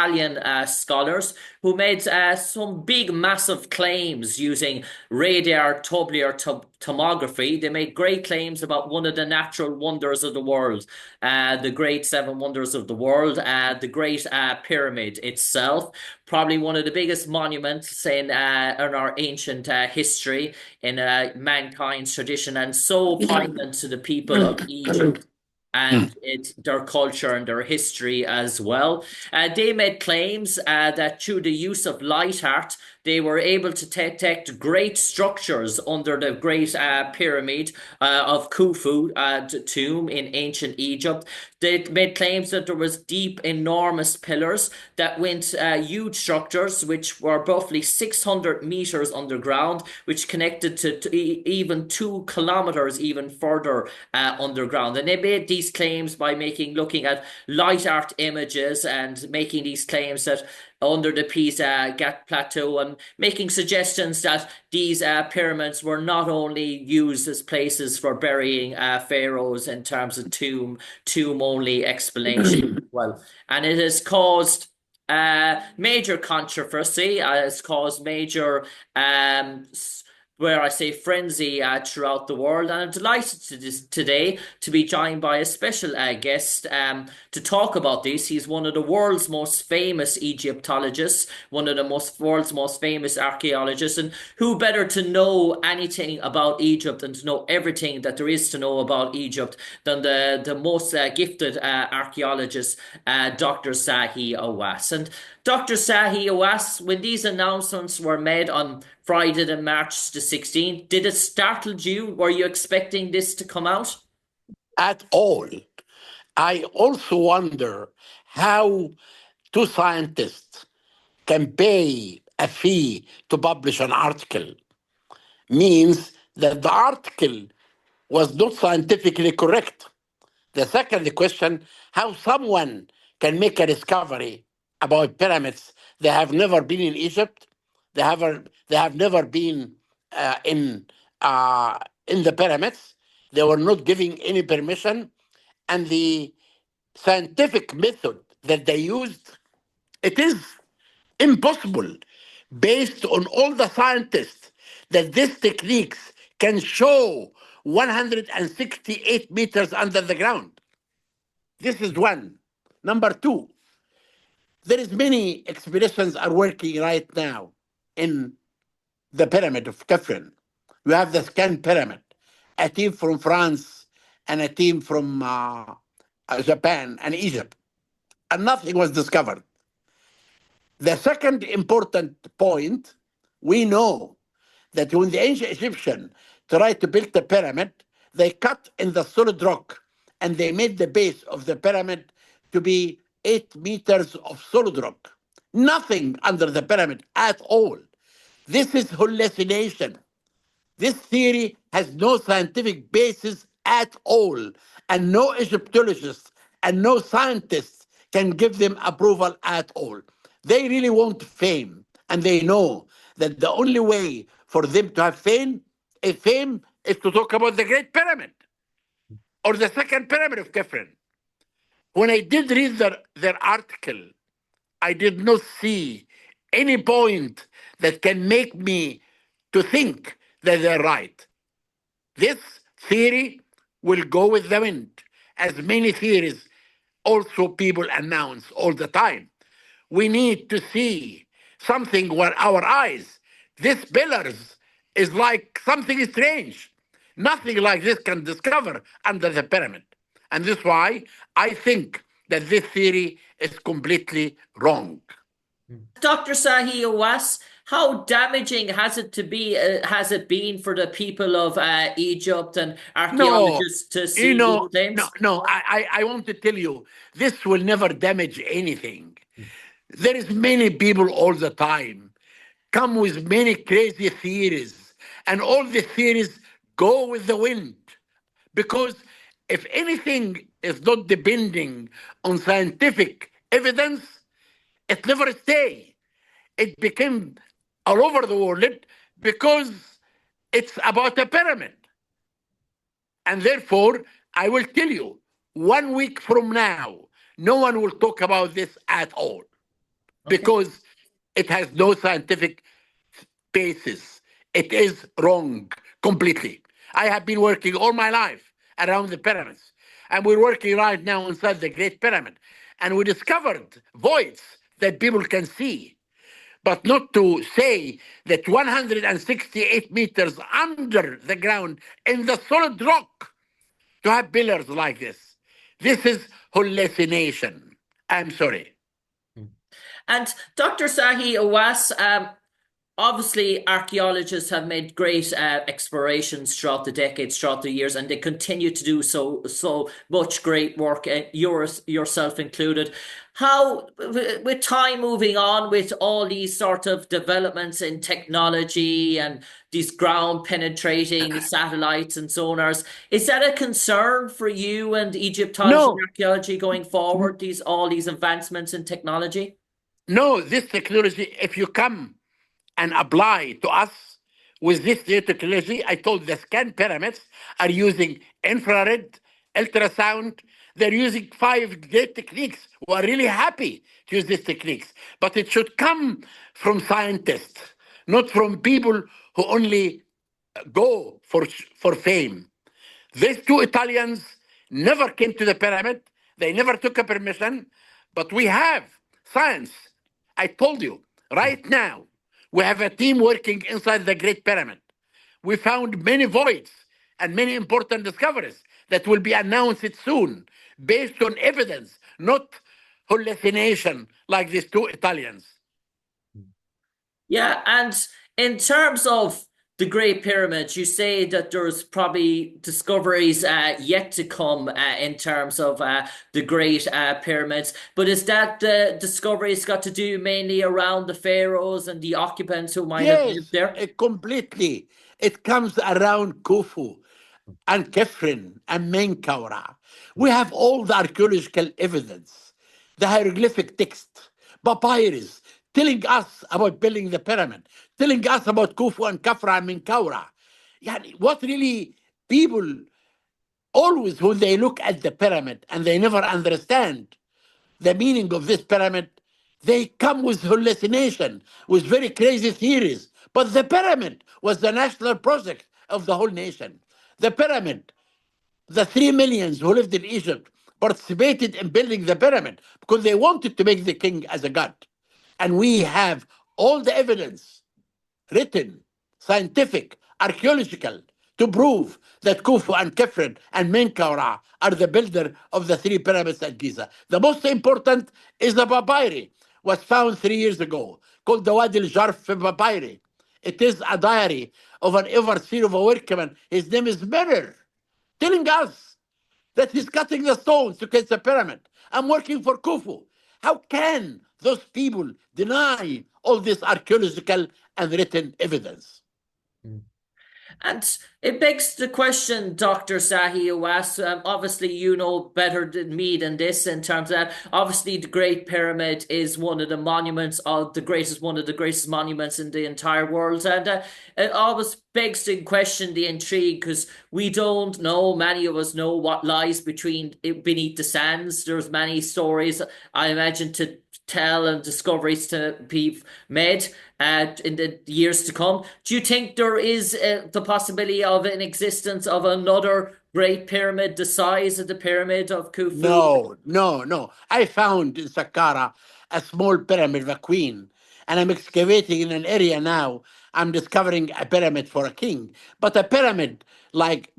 Italian scholars who made some big, massive claims using radar tubular tomography. They made great claims about one of the natural wonders of the world, the Great Seven Wonders of the World, the Great Pyramid itself, probably one of the biggest monuments in our ancient history, in mankind's tradition, and so poignant to the people of Egypt and their culture and their history as well. They made claims that through the use of light art, they were able to detect great structures under the Great Pyramid of Khufu tomb in ancient Egypt. They made claims that there was deep, enormous pillars that went huge structures which were roughly 600 meters underground, which connected to even 2 kilometers even further underground. And they made these claims by looking at light art images and making these claims that under the Pisa Gap Plateau, and making suggestions that these pyramids were not only used as places for burying pharaohs in terms of tomb only explanation. Well, and it has caused major controversy. It's caused major where I say frenzy throughout the world. And I'm delighted today to be joined by a special guest to talk about this. He's one of the world's most famous Egyptologists, one of the world's most famous archaeologists, and who better to know anything about Egypt and to know everything that there is to know about Egypt than the most gifted archaeologist, Dr. Zahi Hawass. And Dr. Zahi Hawass, when these announcements were made on Friday, the March the 16th, did it startle you? Were you expecting this to come out? At all. I also wonder how two scientists can pay a fee to publish an article. Means that the article was not scientifically correct. The second question, how someone can make a discovery about pyramids. They have never been in Egypt. They have never been in the pyramids. They were not giving any permission, and the scientific method that they used, it is impossible, based on all the scientists, that these techniques can show 168 meters under the ground. This is one. Number two, there is many expeditions are working right now in the pyramid of Khufu. You have the Scan Pyramid, a team from France and a team from Japan and Egypt, and nothing was discovered. The second important point, we know that when the ancient Egyptians tried to build the pyramid, they cut in the solid rock and they made the base of the pyramid to be 8 meters of solid rock. Nothing under the pyramid at all. This is hallucination. This theory has no scientific basis at all, and no Egyptologist and no scientist can give them approval at all. They really want fame, and they know that the only way for them to have fame is to talk about the Great Pyramid or the Second Pyramid of Khufu. When I did read their article, I did not see any point that can make me to think that they're right. This theory will go with the wind, as many theories also people announce all the time. We need to see something with our eyes. This pillars is like something strange. Nothing like this can discover under the pyramid. And this is why I think that this theory is completely wrong. Dr. Zahi Hawass, how damaging has it been for the people of Egypt and archaeologists to see these claims? I want to tell you, this will never damage anything. There is many people all the time come with many crazy theories, and all the theories go with the wind. Because if anything is not depending on scientific evidence, it never stays. It became all over the world because it's about a pyramid. And therefore, I will tell you, 1 week from now, no one will talk about this at all. Okay. because it has no scientific basis. It is wrong completely. I have been working all my life around the pyramids, and we're working right now inside the Great Pyramid, and we discovered voids that people can see. But not to say that 168 meters under the ground in the solid rock to have pillars like this. This is hallucination. I'm sorry. And Dr. Zahi Hawass, obviously, archaeologists have made great explorations throughout the decades, throughout the years, and they continue to do so much great work, yourself included. How, with time moving on, with all these sort of developments in technology and these ground penetrating satellites and sonars, is that a concern for you and Egyptology and No, archaeology going forward? All these advancements in technology. no, this technology, if you come and apply to us with this new technology, I told the scan pyramids are using infrared, ultrasound. They're using 5 great techniques. We're really happy to use these techniques. But it should come from scientists, not from people who only go for fame. These two Italians never came to the pyramid. They never took a permission. But we have science. I told you, right now, we have a team working inside the Great Pyramid. We found many voids and many important discoveries that will be announced soon based on evidence, not hallucination like these two Italians. Yeah, and in terms of the Great Pyramids, you say that there's probably discoveries yet to come in terms of the Great Pyramids. But is that the discoveries got to do mainly around the pharaohs and the occupants who might have lived Yes, there? completely. It comes around Khufu and Kefren and Menkaura. We have all the archaeological evidence, the hieroglyphic text, papyrus, telling us about building the pyramid, telling us about Khufu and Kafra and Menkaura. Yani, what really people always, when they look at the pyramid and they never understand the meaning of this pyramid, they come with hallucination, with very crazy theories. But the pyramid was the national project of the whole nation. The pyramid, the 3 millions who lived in Egypt participated in building the pyramid because they wanted to make the king as a god. And we have all the evidence written, scientific, archaeological, to prove that Khufu and Kefren and Menkaura are the builder of the 3 pyramids at Giza. The most important is the papyri, was found 3 years ago, called the Wadi al-Jarf papyri. It is a diary of an overseer of a workman. His name is Mirror, telling us that he's cutting the stones to get the pyramid. I'm working for Khufu. How can those people deny all this archaeological and written evidence? And it begs the question, Dr. Zahi Hawass, obviously you know better than me than this in terms of that. Obviously, the Great Pyramid is one of the monuments, one of the greatest monuments in the entire world. And it always begs to question the intrigue because we don't know, many of us know what lies beneath the sands. There's many stories, I imagine, to tell and discoveries to be made in the years to come. Do you think there is the possibility of an existence of another Great Pyramid the size of the Pyramid of Khufu? No, no, no. I found in Saqqara a small pyramid of a queen, and I'm excavating in an area now. I'm discovering a pyramid for a king, but a pyramid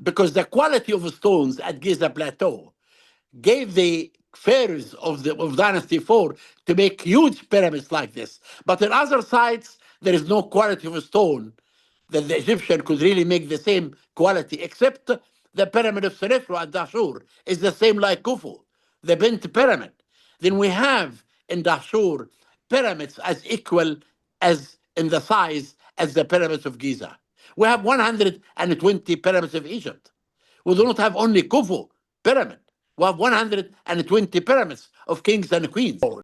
because the quality of the stones at Giza Plateau gave the pharaohs of Dynasty 4 to make huge pyramids like this. But in other sites, there is no quality of a stone that the Egyptian could really make the same quality, except the pyramid of Senefru at Dashur is the same like Khufu, the Bint pyramid. Then we have in Dashur pyramids as equal as in the size as the pyramids of Giza. We have 120 pyramids of Egypt. We do not have only Khufu pyramid. We have 120 pyramids of kings and queens.